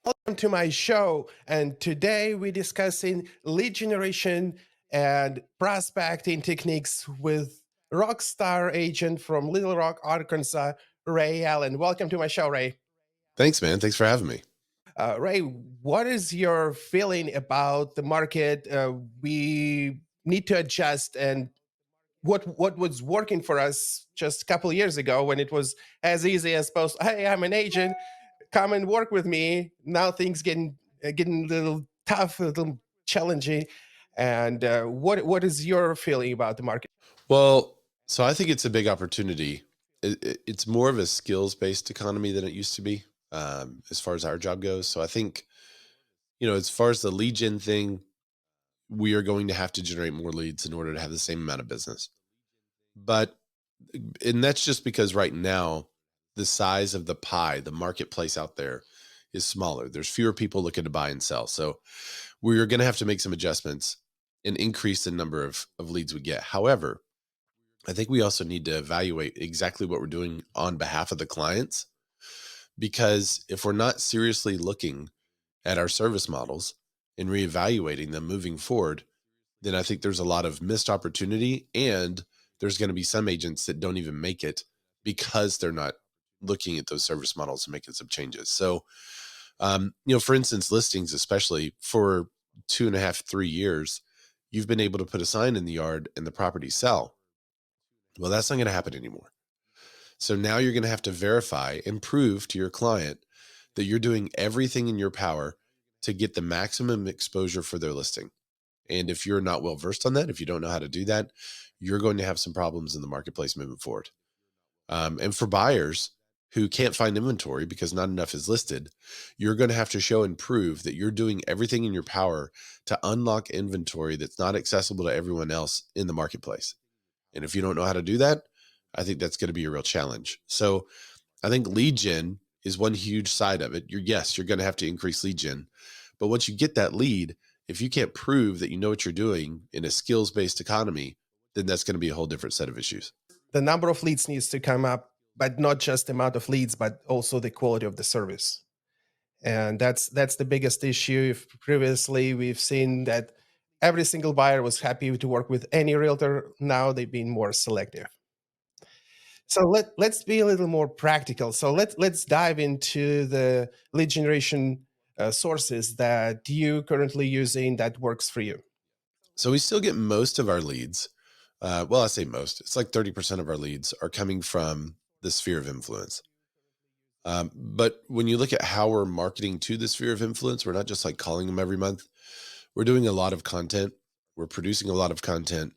Welcome to my show. And today we're discussing lead generation and prospecting techniques with rock star agent from Little Rock, Arkansas, Ray Allen. Welcome to my show, Ray. Thanks, man. Thanks for having me. Ray, what is your feeling about the market? We need to adjust, and what was working for us just a couple of years ago when it was as easy as post, hey, I'm an agent, come and work with me. Now things getting a little tough, a little challenging. And what is your feeling about the market? Well, so I think it's a big opportunity. It's more of a skills based economy than it used to be, as far as our job goes. So I think, as far as the lead gen thing, we are going to have to generate more leads in order to have the same amount of business. But, and that's just because right now, the size of the pie, the marketplace out there is smaller. There's fewer people looking to buy and sell. So we're going to have to make some adjustments and increase the number of leads we get. However, I think we also need to evaluate exactly what we're doing on behalf of the clients, because if we're not seriously looking at our service models and reevaluating them moving forward, then I think there's a lot of missed opportunity, and there's going to be some agents that don't even make it because they're not looking at those service models and making some changes. So, for instance, listings, especially for 2.5, 3 years, you've been able to put a sign in the yard and the property sell. Well, that's not going to happen anymore. So now you're going to have to verify and prove to your client that you're doing everything in your power to get the maximum exposure for their listing. And if you're not well versed on that, if you don't know how to do that, you're going to have some problems in the marketplace moving forward. And for buyers who can't find inventory because not enough is listed, you're going to have to show and prove that you're doing everything in your power to unlock inventory that's not accessible to everyone else in the marketplace. And if you don't know how to do that, I think that's going to be a real challenge. So I think lead gen is one huge side of it. Yes, you're going to have to increase lead gen. But once you get that lead, if you can't prove that you know what you're doing in a skills based economy, then that's going to be a whole different set of issues. The number of leads needs to come up, but not just the amount of leads, but also the quality of the service. And that's the biggest issue. If previously we've seen that every single buyer was happy to work with any realtor, now they've been more selective. So let's be a little more practical. So let's dive into the lead generation sources that you currently using that works for you. So we still get most of our leads. Well, I say most, it's like 30% of our leads are coming from the sphere of influence. But when you look at how we're marketing to the sphere of influence, we're not just like calling them every month. We're doing a lot of content. We're producing a lot of content.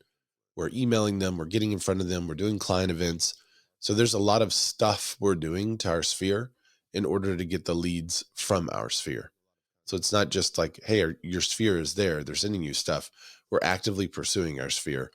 We're emailing them. We're getting in front of them. We're doing client events. So there's a lot of stuff we're doing to our sphere in order to get the leads from our sphere. So it's not just like, hey, your sphere is there. They're sending you stuff. We're actively pursuing our sphere.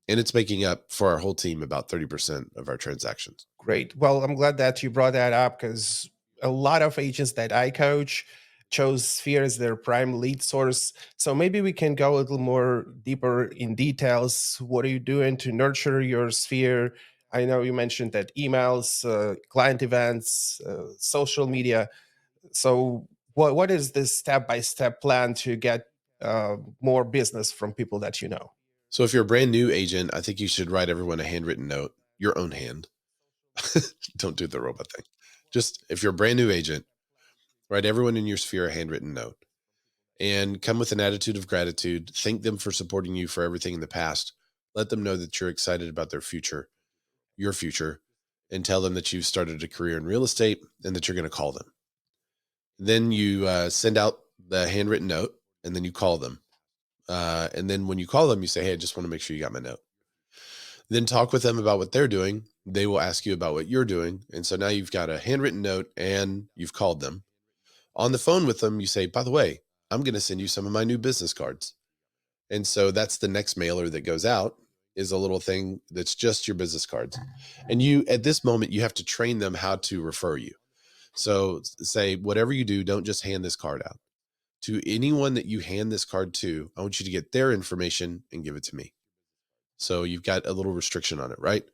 And it's making up for our whole team about 30% of our transactions. Great. Well, I'm glad that you brought that up because a lot of agents that I coach chose Sphere as their prime lead source. So maybe we can go a little more deeper in details. What are you doing to nurture your Sphere? I know you mentioned that emails, client events, social media. So what is this step by step plan to get more business from people that you know? So if you're a brand new agent, I think you should write everyone a handwritten note, your own hand. Don't do the robot thing. Just if you're a brand new agent, write everyone in your sphere a handwritten note and come with an attitude of gratitude. Thank them for supporting you for everything in the past. Let them know that you're excited about their future, your future, and tell them that you've started a career in real estate and that you're going to call them. Then you send out the handwritten note and then you call them. And then when you call them, you say, hey, I just want to make sure you got my note. Then talk with them about what they're doing. They will ask you about what you're doing. And so now you've got a handwritten note and you've called them. On the phone with them, you say, by the way, I'm going to send you some of my new business cards. And so that's the next mailer that goes out, is a little thing that's just your business cards. And you, at this moment, you have to train them how to refer you. So say, whatever you do, don't just hand this card out. To anyone that you hand this card to, I want you to get their information and give it to me. So you've got a little restriction on it, right?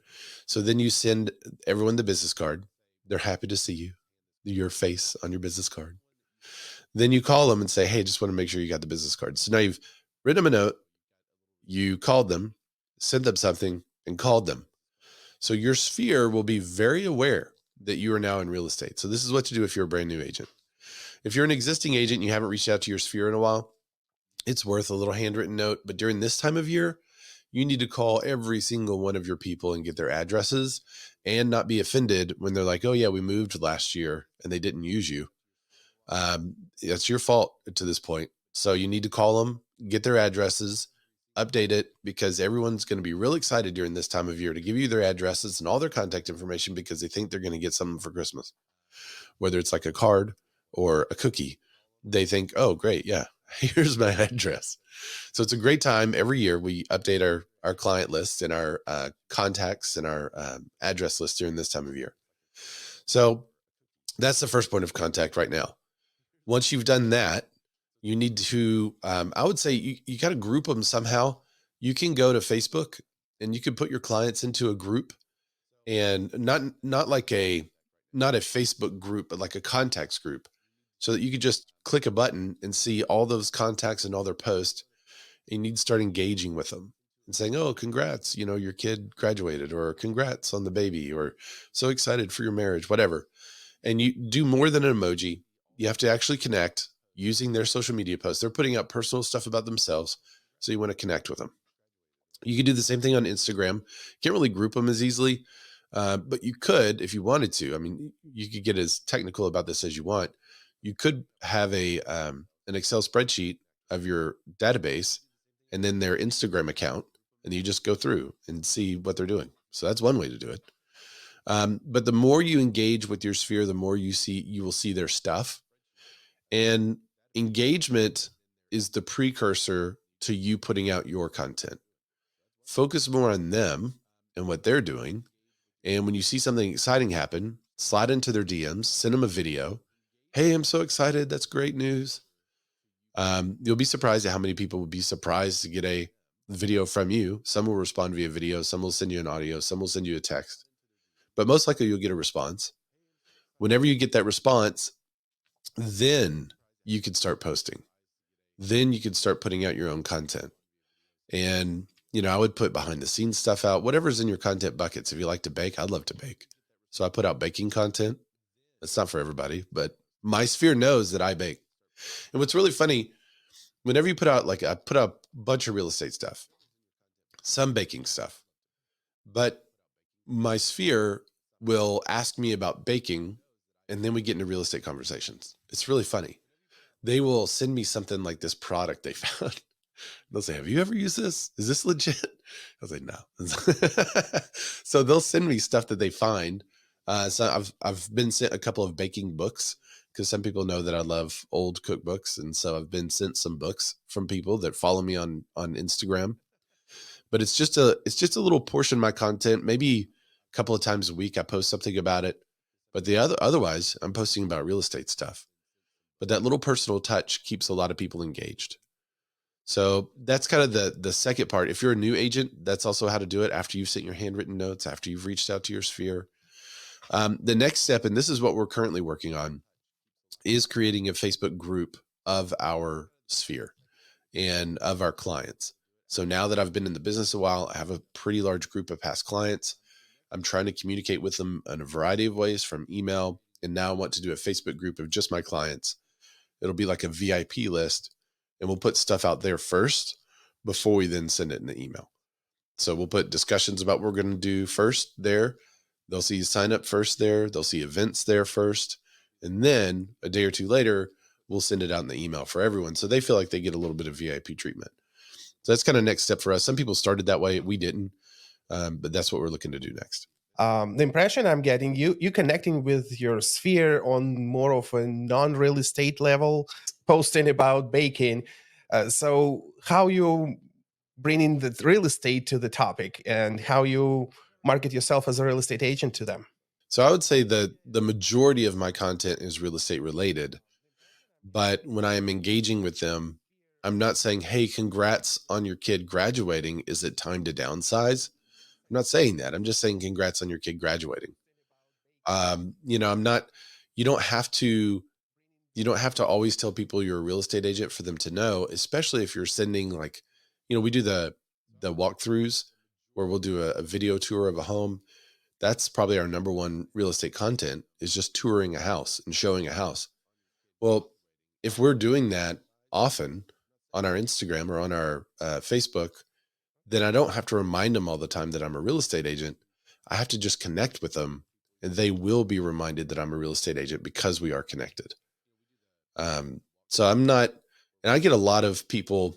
So then you send everyone the business card. They're happy to see you, your face on your business card. Then you call them and say, hey, just want to make sure you got the business card. So now you've written them a note, you called them, sent them something, and called them. So your sphere will be very aware that you are now in real estate. So this is what to do if you're a brand new agent. If you're an existing agent and you haven't reached out to your sphere in a while, it's worth a little handwritten note. But during this time of year, you need to call every single one of your people and get their addresses and not be offended when they're like, oh, yeah, we moved last year and they didn't use you. That's your fault to this point. So you need to call them, get their addresses, update it, because everyone's going to be real excited during this time of year to give you their addresses and all their contact information because they think they're going to get something for Christmas, whether it's like a card or a cookie. They think, oh, great. Yeah, here's my address. So it's a great time. Every year we update our client list and our contacts and our address list during this time of year. So that's the first point of contact right now. Once you've done that, you need to, I would say you got to group them somehow. You can go to Facebook and you can put your clients into a group, and not like not a Facebook group, but like a contacts group, so that you could just click a button and see all those contacts and all their posts. And you need to start engaging with them and saying, oh, congrats, your kid graduated, or congrats on the baby, or so excited for your marriage, whatever. And you do more than an emoji. You have to actually connect using their social media posts. They're putting out personal stuff about themselves. So you want to connect with them. You can do the same thing on Instagram. Can't really group them as easily, but you could if you wanted to. I mean, you could get as technical about this as you want. You could have an Excel spreadsheet of your database and then their Instagram account, and you just go through and see what they're doing. So that's one way to do it. But the more you engage with your sphere, the more you will see their stuff. And engagement is the precursor to you putting out your content. Focus more on them and what they're doing. And when you see something exciting happen, slide into their DMs, send them a video. Hey, I'm so excited. That's great news. You'll be surprised at how many people would be surprised to get a video from you. Some will respond via video, some will send you an audio, some will send you a text, but most likely you'll get a response. Whenever you get that response, then you can start posting. Then you can start putting out your own content. And, I would put behind the scenes stuff out, whatever's in your content buckets. If you like to bake, I'd love to bake. So I put out baking content. It's not for everybody, but my sphere knows that I bake. And what's really funny, whenever you put out, like I put out a bunch of real estate stuff, some baking stuff, but my sphere will ask me about baking. And then we get into real estate conversations. It's really funny. They will send me something like this product they found. They'll say, have you ever used this? Is this legit? I was like, no. So they'll send me stuff that they find. So I've been sent a couple of baking books because some people know that I love old cookbooks. And so I've been sent some books from people that follow me on Instagram. But it's just a little portion of my content. Maybe a couple of times a week I post something about it. But otherwise I'm posting about real estate stuff. But that little personal touch keeps a lot of people engaged. So that's kind of the second part. If you're a new agent, that's also how to do it after you've sent your handwritten notes, after you've reached out to your sphere. The next step, and this is what we're currently working on, is creating a Facebook group of our sphere and of our clients. So now that I've been in the business a while, I have a pretty large group of past clients. I'm trying to communicate with them in a variety of ways, from email. And now I want to do a Facebook group of just my clients. It'll be like a VIP list, and we'll put stuff out there first before we then send it in the email. So we'll put discussions about what we're going to do first there. They'll see sign up first there. They'll see events there first. And then a day or two later, we'll send it out in the email for everyone, so they feel like they get a little bit of VIP treatment. So that's kind of next step for us. Some people started that way. We didn't, but that's what we're looking to do next. The impression I'm getting, you connecting with your sphere on more of a non-real estate level, posting about baking. So how you bringing the real estate to the topic, and how you market yourself as a real estate agent to them? So I would say that the majority of my content is real estate related, but when I am engaging with them, I'm not saying, hey, congrats on your kid graduating. Is it time to downsize? I'm not saying that. I'm just saying, congrats on your kid graduating. I'm not, you don't have to, You don't have to always tell people you're a real estate agent for them to know, especially if you're sending like, we do the walkthroughs where we'll do a video tour of a home. That's probably our number one real estate content is just touring a house and showing a house. Well, if we're doing that often on our Instagram or on our Facebook, then I don't have to remind them all the time that I'm a real estate agent. I have to just connect with them and they will be reminded that I'm a real estate agent because we are connected. So I'm not, and I get a lot of people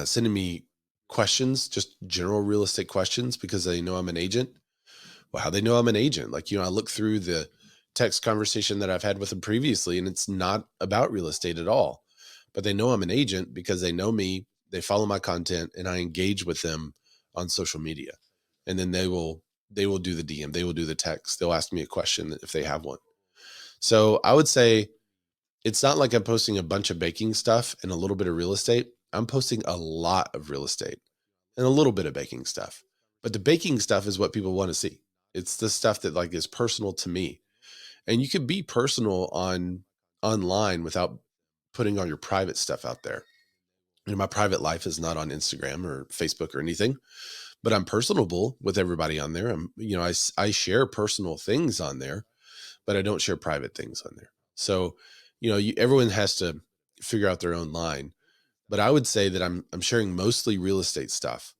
sending me questions, just general real estate questions because they know I'm an agent. Well, how they know I'm an agent? Like, I look through the text conversation that I've had with them previously, and it's not about real estate at all. But they know I'm an agent because they know me, they follow my content, and I engage with them on social media. And then they will do the DM, they will do the text, they'll ask me a question if they have one. So I would say it's not like I'm posting a bunch of baking stuff and a little bit of real estate. I'm posting a lot of real estate and a little bit of baking stuff. But the baking stuff is what people want to see. It's the stuff that like is personal to me. And you can be personal on online without putting all your private stuff out there. My private life is not on Instagram or Facebook or anything, but I'm personable with everybody on there. I share personal things on there, but I don't share private things on there. So, everyone has to figure out their own line. But I would say that I'm sharing mostly real estate stuff,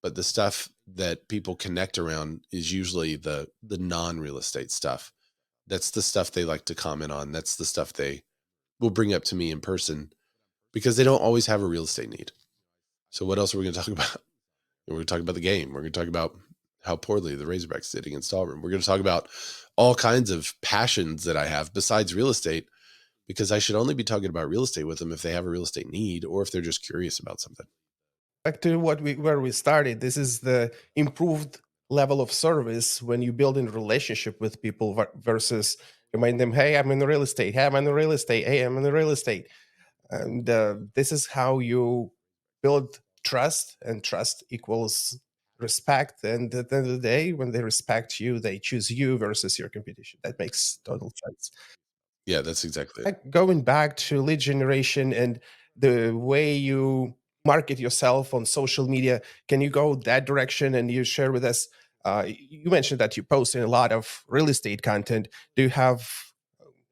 but the stuff that people connect around is usually the non-real estate stuff. That's the stuff they like to comment on. That's the stuff they will bring up to me in person because they don't always have a real estate need. So what else are we going to talk about? We're going to talk about the game. We're going to talk about how poorly the Razorbacks did against Auburn. We're going to talk about all kinds of passions that I have besides real estate because I should only be talking about real estate with them if they have a real estate need or if they're just curious about something. Back to where we started. This is the improved level of service when you build in relationship with people versus remind them, hey, I'm in real estate. Hey, I'm in real estate. Hey, I'm in real estate. And this is how you build trust, and trust equals respect. And at the end of the day, when they respect you, they choose you versus your competition. That makes total sense. Yeah, that's exactly it. Going back to lead generation and the way you market yourself on social media, can you go that direction and you share with us? You mentioned that you post in a lot of real estate content. Do you have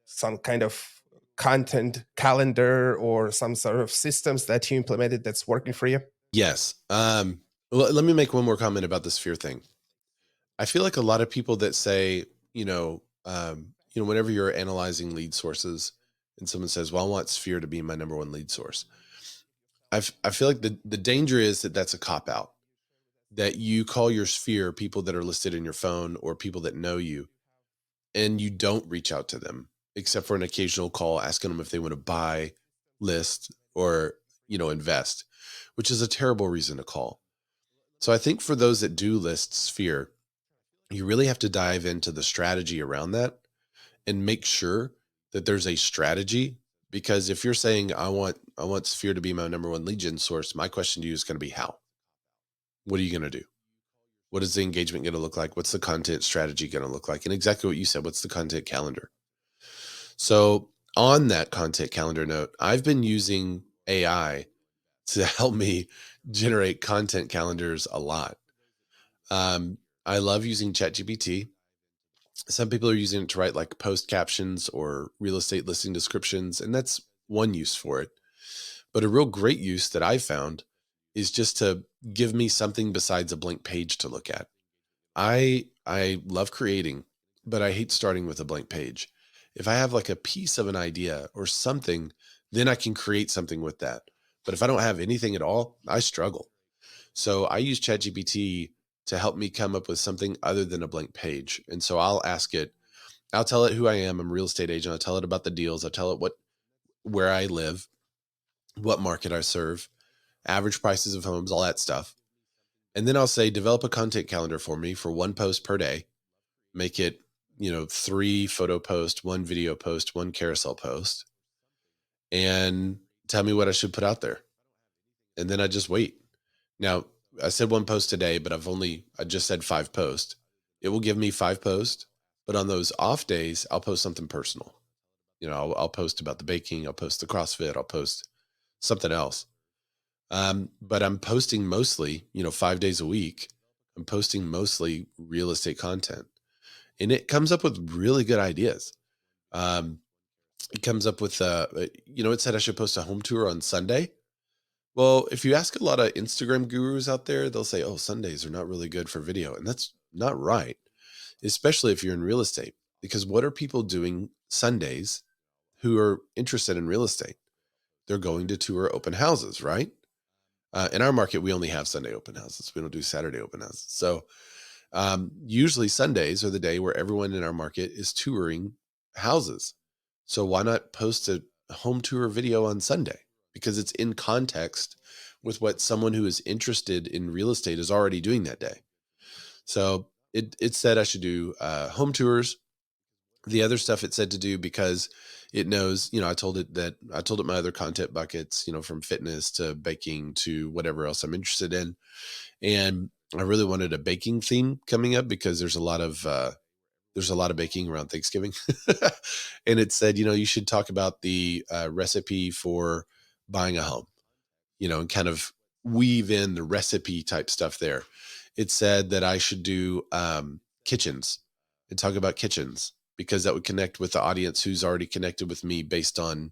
some kind of content calendar or some sort of systems that you implemented that's working for you? Yes. Let me make one more comment about the sphere thing. I feel like a lot of people that say, whenever you're analyzing lead sources and someone says, well, I want sphere to be my number one lead source. I feel like the danger is that that's a cop out, that you call your sphere people that are listed in your phone or people that know you, and you don't reach out to them except for an occasional call asking them if they want to buy, list, or, invest, which is a terrible reason to call. So I think for those that do list sphere, you really have to dive into the strategy around that and make sure that there's a strategy. Because if you're saying I want sphere to be my number one lead gen source, my question to you is going to be how. What are you going to do? What is the engagement going to look like? What's the content strategy going to look like? And exactly what you said, what's the content calendar? So on that content calendar note, I've been using AI to help me generate content calendars a lot. I love using ChatGPT. Some people are using it to write like post captions or real estate listing descriptions, and that's one use for it. But a real great use that I found is just to give me something besides a blank page to look at. I love creating, but I hate starting with a blank page. If I have like a piece of an idea or something, then I can create something with that. But if I don't have anything at all, I struggle. So I use ChatGPT to help me come up with something other than a blank page. And so I'll tell it who I am. I'm a real estate agent. I'll tell it about the deals. I'll tell it where I live, what market I serve, average prices of homes, all that stuff. And then I'll say, develop a content calendar for me for one post per day. Make it, 3 photo post, 1 video post, 1 carousel post, and tell me what I should put out there. And then I just wait. Now, I said 1 post today, but I just said 5 posts. It will give me 5 posts, but on those off days, I'll post something personal. I'll post about the baking, I'll post the CrossFit, I'll post something else. But I'm posting mostly, 5 days a week. I'm posting mostly real estate content, and it comes up with really good ideas. Um, it comes up with, it said I should post a home tour on Sunday. Well, if you ask a lot of Instagram gurus out there, they'll say, oh, Sundays are not really good for video. And that's not right, especially if you're in real estate. Because what are people doing Sundays who are interested in real estate? They're going to tour open houses, right? In our market, we only have Sunday open houses. We don't do Saturday open houses. So usually Sundays are the day where everyone in our market is touring houses. So why not post a home tour video on Sunday? Because it's in context with what someone who is interested in real estate is already doing that day. So it said I should do home tours. The other stuff it said to do because it knows, I told it my other content buckets, from fitness to baking to whatever else I'm interested in. And I really wanted a baking theme coming up because there's a lot of baking around Thanksgiving. And it said, you should talk about the recipe for buying a home, and kind of weave in the recipe type stuff there. It said that I should do kitchens and talk about kitchens because that would connect with the audience who's already connected with me based on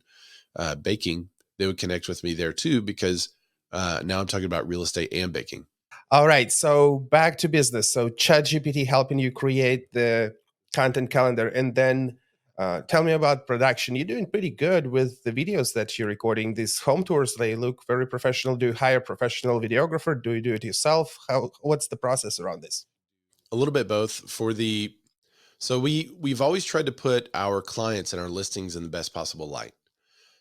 baking. They would connect with me there too because now I'm talking about real estate and baking. All right, so back to business. So ChatGPT helping you create the content calendar, and then tell me about production. You're doing pretty good with the videos that you're recording. These home tours, they look very professional. Do you hire a professional videographer? Do you do it yourself? What's the process around this? A little bit both so we've always tried to put our clients and our listings in the best possible light.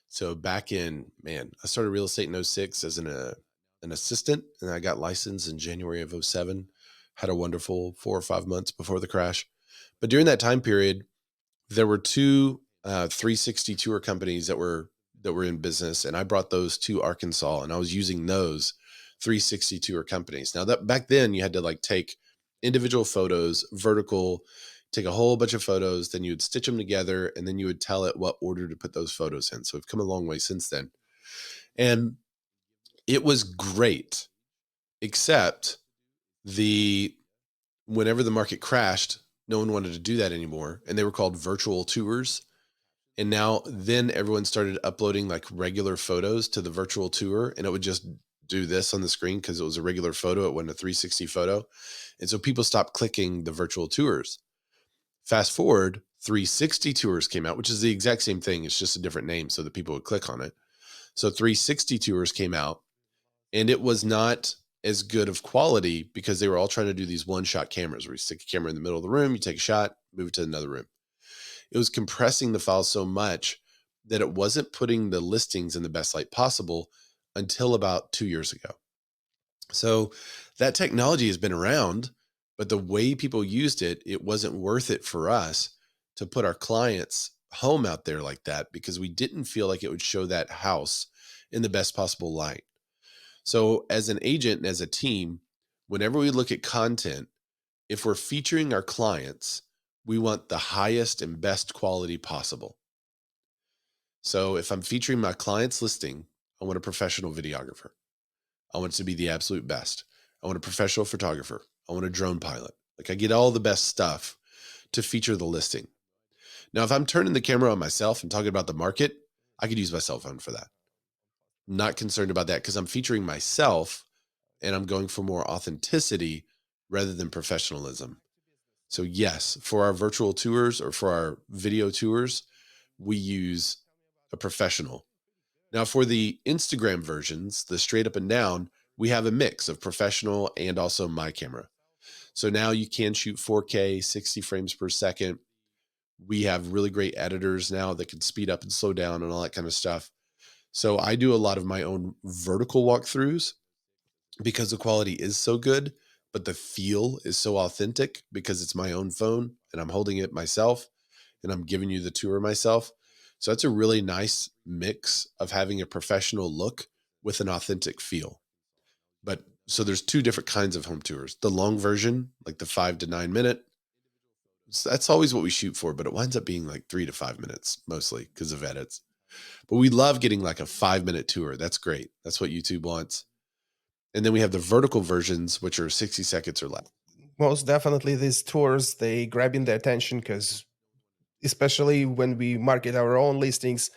So back in, man, I started real estate in '06 as an assistant, and I got licensed in January of '07. Had a wonderful 4 or 5 months before the crash. But during that time period, there were two 360 tour companies that were in business, and I brought those to Arkansas, and I was using those 360 tour companies. Now that back then you had to like take individual photos, vertical, take a whole bunch of photos, then you would stitch them together, and then you would tell it what order to put those photos in. So we've come a long way since then, and it was great, except the whenever the market crashed, no one wanted to do that anymore, and they were called virtual tours. And now then everyone started uploading like regular photos to the virtual tour, and it would just do this on the screen because it was a regular photo. It wasn't a 360 photo. And so people stopped clicking the virtual tours. Fast forward, 360 tours came out, which is the exact same thing. It's just a different name so that people would click on it. So 360 tours came out, and it was not as good of quality because they were all trying to do these one-shot cameras where you stick a camera in the middle of the room, you take a shot, move it to another room. It was compressing the file so much that it wasn't putting the listings in the best light possible until about 2 years ago. So that technology has been around, but the way people used it, it wasn't worth it for us to put our clients' home out there like that because we didn't feel like it would show that house in the best possible light. So as an agent and as a team, whenever we look at content, if we're featuring our clients, we want the highest and best quality possible. So if I'm featuring my client's listing, I want a professional videographer. I want it to be the absolute best. I want a professional photographer. I want a drone pilot. Like I get all the best stuff to feature the listing. Now, if I'm turning the camera on myself and talking about the market, I could use my cell phone for that. Not concerned about that because I'm featuring myself and I'm going for more authenticity rather than professionalism. So yes, for our virtual tours or for our video tours, we use a professional. Now for the Instagram versions, the straight up and down, we have a mix of professional and also my camera. So now you can shoot 4K, 60 frames per second. We have really great editors now that can speed up and slow down and all that kind of stuff. So I do a lot of my own vertical walkthroughs because the quality is so good, but the feel is so authentic because it's my own phone and I'm holding it myself and I'm giving you the tour myself. So that's a really nice mix of having a professional look with an authentic feel. But so there's two different kinds of home tours. The long version, like the 5 to 9 minute, That's always what we shoot for, but it winds up being like 3 to 5 minutes mostly because of edits. But we love getting like a 5 minute tour. That's great. That's what YouTube wants. And then we have the vertical versions, which are 60 seconds or less. Most definitely, these tours, they grabbing the attention because, especially when we market our own listings,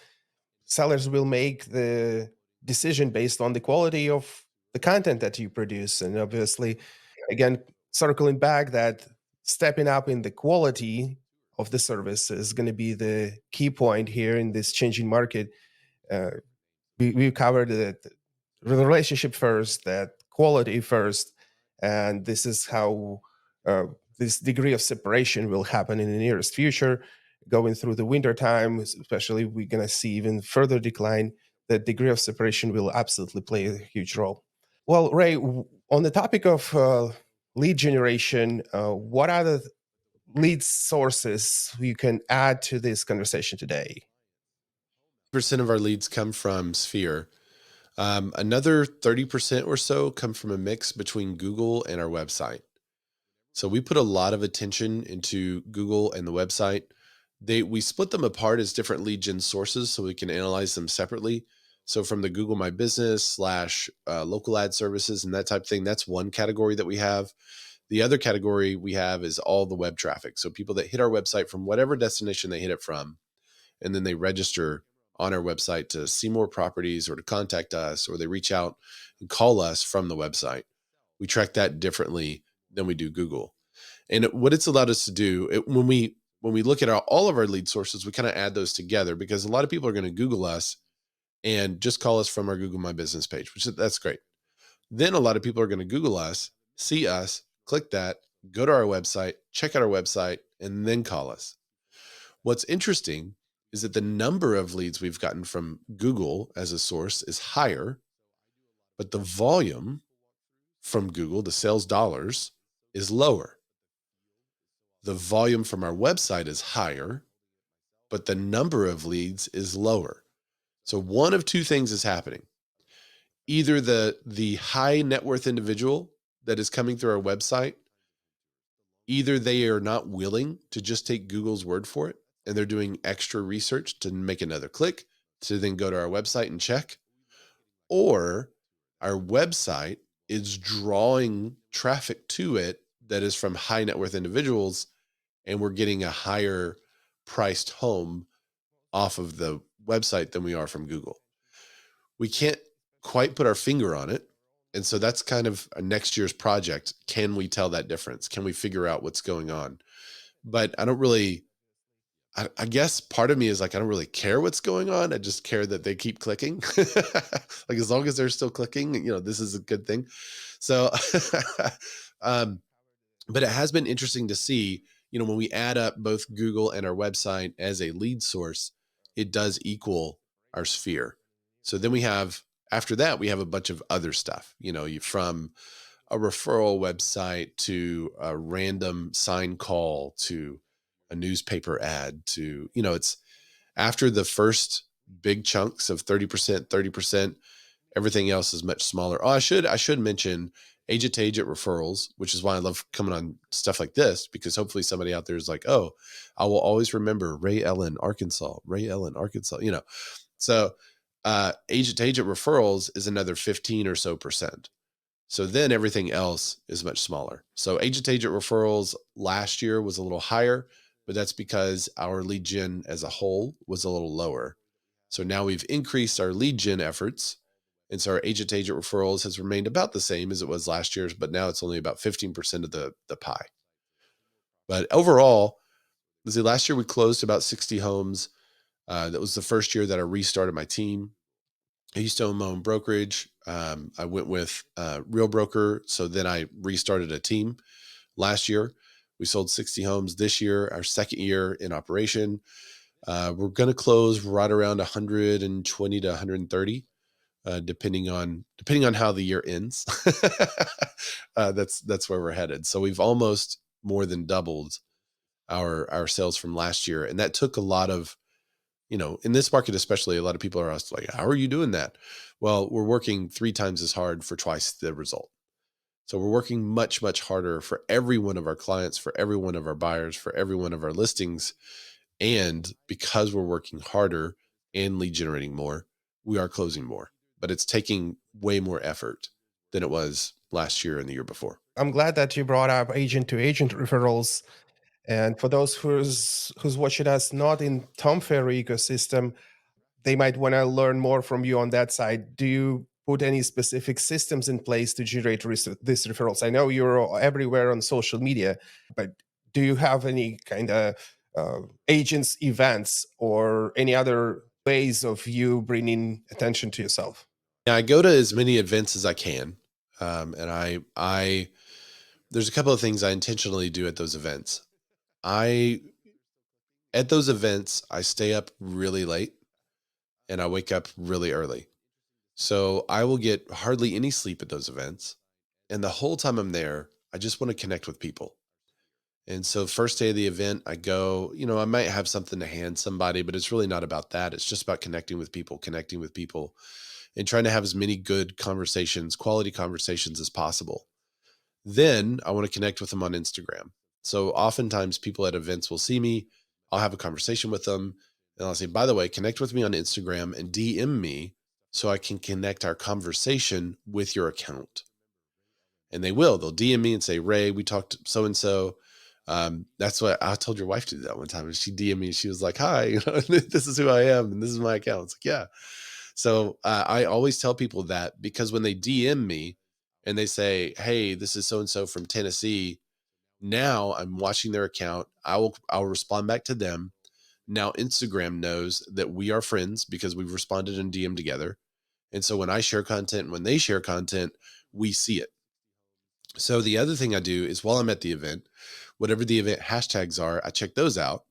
sellers will make the decision based on the quality of the content that you produce. And obviously, again, circling back, that stepping up in the quality of the service is going to be the key point here in this changing market. uh, we covered the relationship first, that quality first, and this is how uh, this degree of separation will happen in the nearest future. Going through the winter time, especially, we're going to see even further decline. The degree of separation will absolutely play a huge role. Well, Ray, on the topic of lead generation, what are the lead sources you can add to this conversation today? Percent of our leads come from Sphere. Another 30% or so come from a mix between Google and our website. So we put a lot of attention into Google and the website. We split them apart as different lead gen sources so we can analyze them separately. So from the Google My Business slash local ad services and that type of thing, that's one category that we have. The other category we have is all the web traffic. So people that hit our website from whatever destination they hit it from, and then they register on our website to see more properties or to contact us, or they reach out and call us from the website. We track that differently than we do Google. And what it's allowed us to do when we look at all of our lead sources, we kind of add those together because a lot of people are going to Google us and just call us from our Google My Business page, that's great. Then a lot of people are going to Google us, see us, click that, go to our website, check out our website, and then call us. What's interesting is that the number of leads we've gotten from Google as a source is higher, but the volume from Google, the sales dollars, is lower. The volume from our website is higher, but the number of leads is lower. So one of two things is happening. Either the high net worth individual that is coming through our website, either they are not willing to just take Google's word for it, and they're doing extra research to make another click to then go to our website and check, or our website is drawing traffic to it that is from high net worth individuals, and we're getting a higher priced home off of the website than we are from Google. We can't quite put our finger on it. And so that's kind of a next year's project. Can we tell that difference? Can we figure out what's going on? But I don't really, I guess part of me is like, I don't really care what's going on. I just care that they keep clicking. Like as long as they're still clicking, this is a good thing. So, um, but it has been interesting to see, when we add up both Google and our website as a lead source, it does equal our Sphere. So then after that, we have a bunch of other stuff, from a referral website to a random sign call to a newspaper ad to, it's after the first big chunks of 30%, everything else is much smaller. Oh, I should mention agent to agent referrals, which is why I love coming on stuff like this, because hopefully somebody out there is like, oh, I will always remember Ray Ellen, Arkansas. So agent to agent referrals is another 15 or so percent. So then everything else is much smaller. So agent to agent referrals last year was a little higher, but that's because our lead gen as a whole was a little lower. So now we've increased our lead gen efforts. And so our agent to agent referrals has remained about the same as it was last year's, but now it's only about 15% of the pie. But overall, last year we closed about 60 homes. That was the first year that I restarted my team. I used to own my own brokerage. I went with Real Broker. So then I restarted a team last year. We sold 60 homes this year, our second year in operation. We're going to close right around 120 to 130, depending on how the year ends. That's where we're headed. So we've almost more than doubled our sales from last year, and that took a lot of, in this market especially, a lot of people are asked like, how are you doing that? Well, we're working 3 times as hard for twice the result. So we're working much, much harder for every one of our clients, for every one of our buyers, for every one of our listings. And because we're working harder and lead generating more, we are closing more, but it's taking way more effort than it was last year and the year before. I'm glad that you brought up agent to agent referrals. And for those who's watching us not in Tom Ferry ecosystem, they might want to learn more from you on that side. Do you put any specific systems in place to generate these referrals? I know you're everywhere on social media, but do you have any kind of agents events or any other ways of you bringing attention to yourself? Yeah, I go to as many events as I can. And I, there's a couple of things I intentionally do at those events. I, at those events, I stay up really late and I wake up really early. So I will get hardly any sleep at those events. And the whole time I'm there, I just want to connect with people. And so first day of the event, I go, I might have something to hand somebody, but it's really not about that. It's just about connecting with people and trying to have as many good conversations, quality conversations as possible. Then I want to connect with them on Instagram. So oftentimes people at events will see me, I'll have a conversation with them, and I'll say, by the way, connect with me on Instagram and DM me so I can connect our conversation with your account. And they will. They'll DM me and say, Ray, we talked so and so. That's what I told your wife to do that one time. And she DM me and she was like, hi, this is who I am and this is my account. It's like, yeah. So I always tell people that because when they DM me and they say, hey, this is so and so from Tennessee, now I'm watching their account. I'll respond back to them. Now Instagram knows that we are friends because we've responded in DM together. And so when I share content, when they share content, we see it. So the other thing I do is while I'm at the event, whatever the event hashtags are, I check those out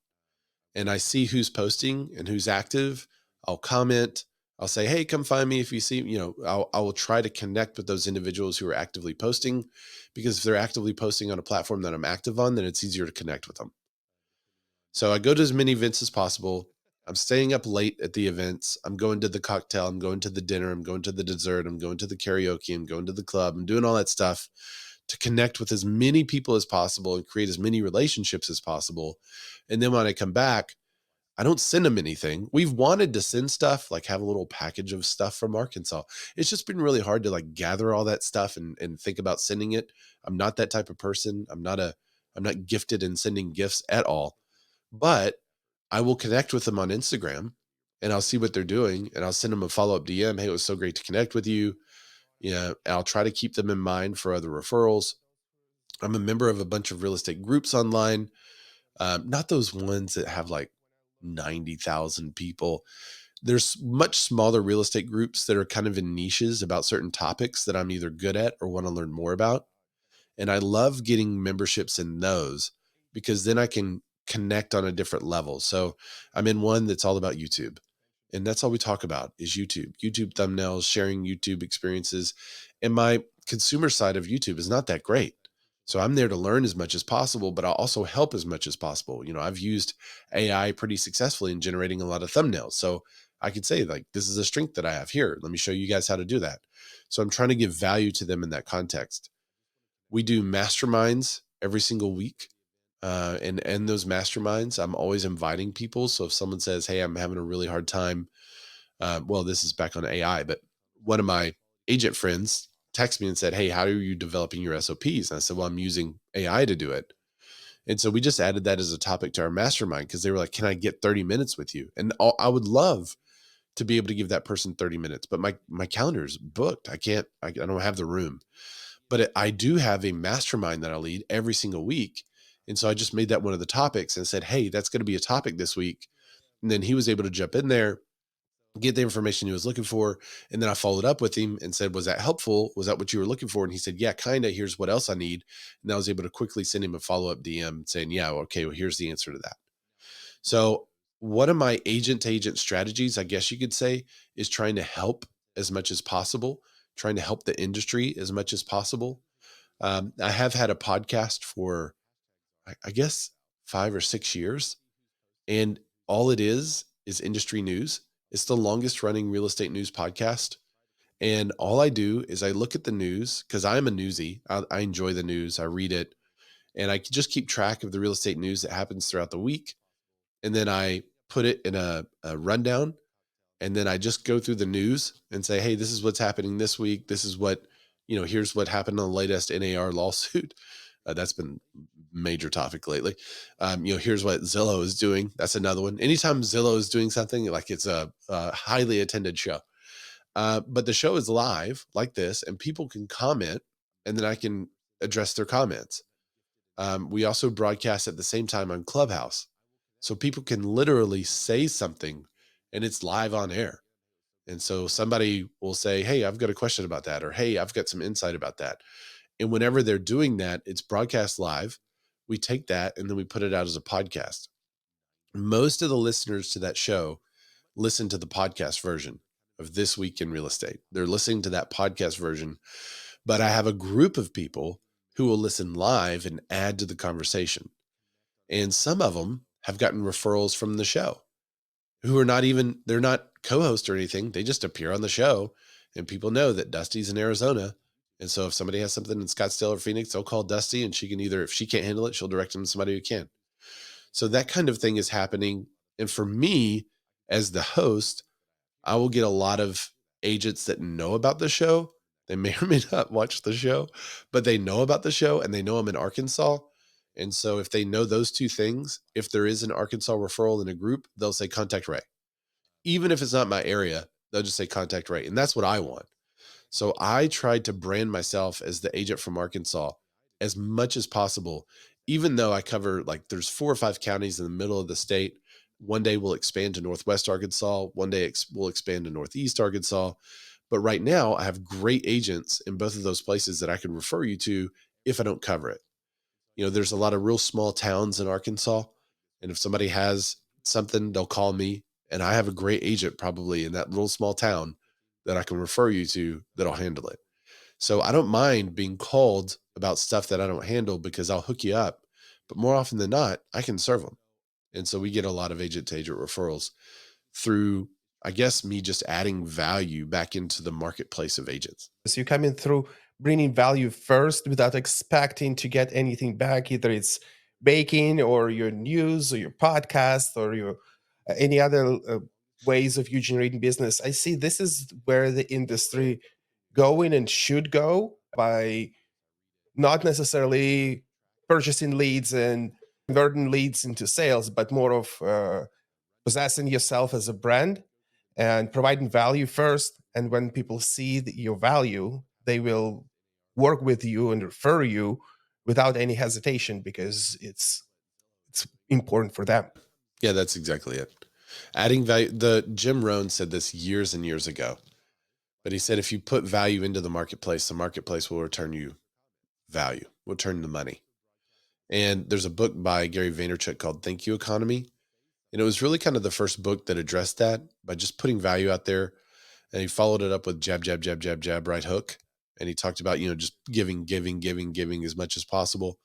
and I see who's posting and who's active. I'll comment. I'll say, hey, come find me if you see, I will try to connect with those individuals who are actively posting because if they're actively posting on a platform that I'm active on, then it's easier to connect with them. So I go to as many events as possible. I'm staying up late at the events. I'm going to the cocktail. I'm going to the dinner. I'm going to the dessert. I'm going to the karaoke. I'm going to the club. I'm doing all that stuff to connect with as many people as possible and create as many relationships as possible. And then when I come back, I don't send them anything. We've wanted to send stuff, like have a little package of stuff from Arkansas. It's just been really hard to like gather all that stuff and think about sending it. I'm not that type of person. I'm not gifted in sending gifts at all. But I will connect with them on Instagram and I'll see what they're doing and I'll send them a follow-up DM. Hey, it was so great to connect with you. Yeah. And I'll try to keep them in mind for other referrals. I'm a member of a bunch of real estate groups online. Not those ones that have like 90,000 people. There's much smaller real estate groups that are kind of in niches about certain topics that I'm either good at or want to learn more about. And I love getting memberships in those because then I can connect on a different level. So I'm in one that's all about YouTube. And that's all we talk about is YouTube thumbnails, sharing YouTube experiences. And my consumer side of YouTube is not that great. So I'm there to learn as much as possible, but I'll also help as much as possible. I've used AI pretty successfully in generating a lot of thumbnails. So I could say, like, this is a strength that I have here. Let me show you guys how to do that. So I'm trying to give value to them in that context. We do masterminds every single week. And those masterminds, I'm always inviting people. So if someone says, hey, I'm having a really hard time, well, this is back on AI, but one of my agent friends texted me and said, hey, how are you developing your SOPs? And I said, well, I'm using AI to do it. And so we just added that as a topic to our mastermind because they were like, can I get 30 minutes with you? And I would love to be able to give that person 30 minutes, but my calendar is booked. I don't have the room. But I do have a mastermind that I lead every single week. And so I just made that one of the topics and said, hey, that's going to be a topic this week. And then he was able to jump in there, get the information he was looking for. And then I followed up with him and said, was that helpful? Was that what you were looking for? And he said, yeah, kind of. Here's what else I need. And I was able to quickly send him a follow-up DM saying, yeah, okay, well, here's the answer to that. So one of my agent to agent strategies, I guess you could say, is trying to help as much as possible, trying to help the industry as much as possible. I have had a podcast for, I guess, 5 or 6 years, and all it is industry news. It's the longest running real estate news podcast. And all I do is I look at the news because I'm a newsie. I enjoy the news. I read it, and I just keep track of the real estate news that happens throughout the week. And then I put it in a rundown, and then I just go through the news and say, hey, this is what's happening this week. This is what, here's what happened on the latest NAR lawsuit. That's been major topic lately. Here's what Zillow is doing. That's another one. Anytime Zillow is doing something, like it's a highly attended show. But the show is live like this, and people can comment, and then I can address their comments. We also broadcast at the same time on Clubhouse. So people can literally say something and it's live on air. And so somebody will say, hey, I've got a question about that, or hey, I've got some insight about that. And whenever they're doing that, it's broadcast live. We take that and then we put it out as a podcast. Most of the listeners to that show listen to the podcast version of This Week in Real Estate. They're listening to that podcast version, but I have a group of people who will listen live and add to the conversation. And some of them have gotten referrals from the show who are they're not co-hosts or anything. They just appear on the show, and people know that Dusty's in Arizona. And so if somebody has something in Scottsdale or Phoenix, they'll call Dusty, and she can either, if she can't handle it, she'll direct them to somebody who can. So that kind of thing is happening. And for me, as the host, I will get a lot of agents that know about the show. They may or may not watch the show, but they know about the show and they know I'm in Arkansas. And so if they know those two things, if there is an Arkansas referral in a group, they'll say contact Ray. Even if it's not my area, they'll just say contact Ray. And that's what I want. So I tried to brand myself as the agent from Arkansas as much as possible, even though I cover, like, there's 4 or 5 counties in the middle of the state. One day we'll expand to Northwest Arkansas. One day we'll expand to Northeast Arkansas. But right now I have great agents in both of those places that I can refer you to if I don't cover it. There's a lot of real small towns in Arkansas. And if somebody has something, they'll call me. And I have a great agent probably in that little small town that I can refer you to that'll handle it. So I don't mind being called about stuff that I don't handle because I'll hook you up. But more often than not, I can serve them. And so we get a lot of agent to agent referrals through, I guess, me just adding value back into the marketplace of agents. So you come in through bringing value first without expecting to get anything back, either it's baking or your news or your podcast or your any other ways of you generating business. I see this is where the industry going and should go, by not necessarily purchasing leads and converting leads into sales, but more of possessing yourself as a brand and providing value first. And when people see your value, they will work with you and refer you without any hesitation, because it's important for them. Yeah, that's exactly it. Adding value. The Jim Rohn said this years and years ago, but he said, if you put value into the marketplace will return you value, will turn the money. And there's a book by Gary Vaynerchuk called Thank You Economy. And it was really kind of the first book that addressed that by just putting value out there. And he followed it up with jab, jab, jab, jab, jab, right hook. And he talked about, just giving, giving, giving, giving as much as possible.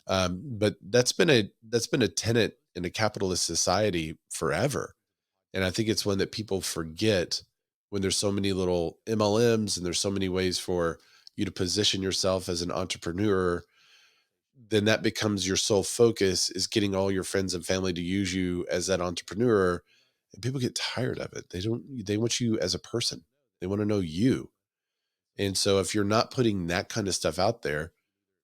But that's been a tenet in a capitalist society forever. And I think it's one that people forget when there's so many little MLMs and there's so many ways for you to position yourself as an entrepreneur. Then that becomes your sole focus, is getting all your friends and family to use you as that entrepreneur. And people get tired of it. They want you as a person. They want to know you. And so if you're not putting that kind of stuff out there,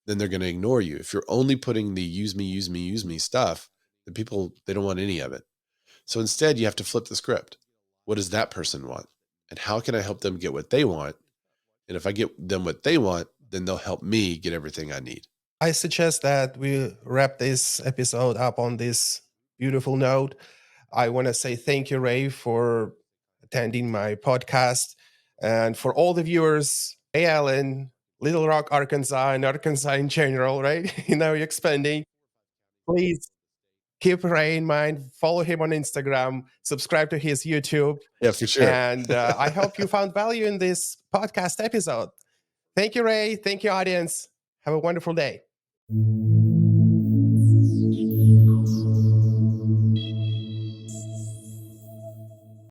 then they're going to ignore you. If you're only putting the use me, use me, use me stuff, then people, they don't want any of it. So instead you have to flip the script. What does that person want? And how can I help them get what they want? And if I get them what they want, then they'll help me get everything I need. I suggest that we wrap this episode up on this beautiful note. I want to say thank you, Ray, for attending my podcast. And for all the viewers, Ray Allen, Little Rock, Arkansas, and Arkansas in general, right? You're expanding. Please keep Ray in mind. Follow him on Instagram. Subscribe to his YouTube. Yeah, for sure. And I hope you found value in this podcast episode. Thank you, Ray. Thank you, audience. Have a wonderful day.